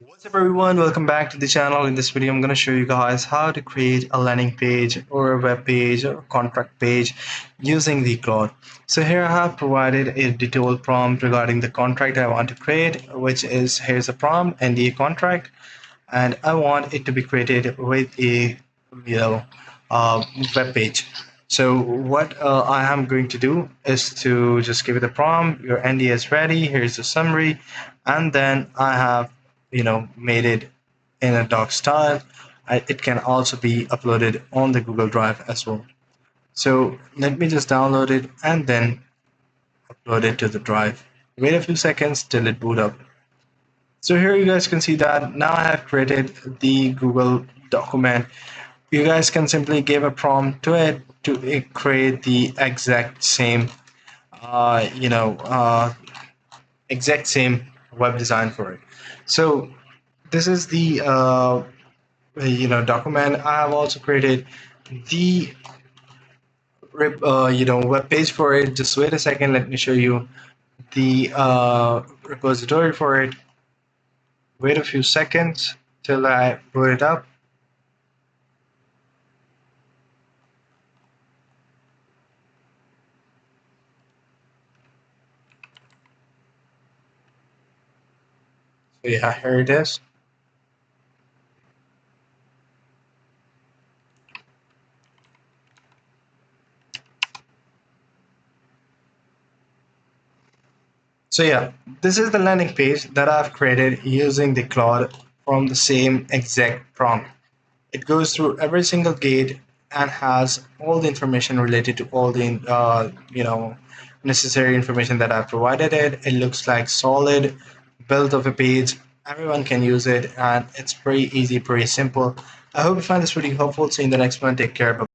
What's up everyone, welcome back to the channel. In this video I'm going to show you guys how to create a landing page or a web page or contract page using the Claude. So here I have provided a detailed prompt regarding the contract I want to create, which is here's a prompt, NDA contract, and I want it to be created with a you know uh, web page. So what I am going to do is to just give it a prompt. Your NDA is ready. Here's the summary, and then I have made it in a doc style. It can also be uploaded on the Google Drive as well. So let me just download it and then upload it to the drive. Wait a few seconds till it boot up. So here you guys can see that now I have created the Google document. You guys can simply give a prompt to it to create the exact same, uh, you know, uh, exact same web design for it. So this is the document. I have also created the web page for it. Just wait a second. Let me show you the repository for it. Wait a few seconds till I put it up. So yeah, here it is. So yeah, this is the landing page that I've created using the Claude from the same exact prompt. It goes through every single gate and has all the information related to all the necessary information that I've provided it. It looks like solid build of a page. Everyone can use it and it's pretty easy, pretty simple. I hope you find this video helpful. See you in the next one. Take care. Bye.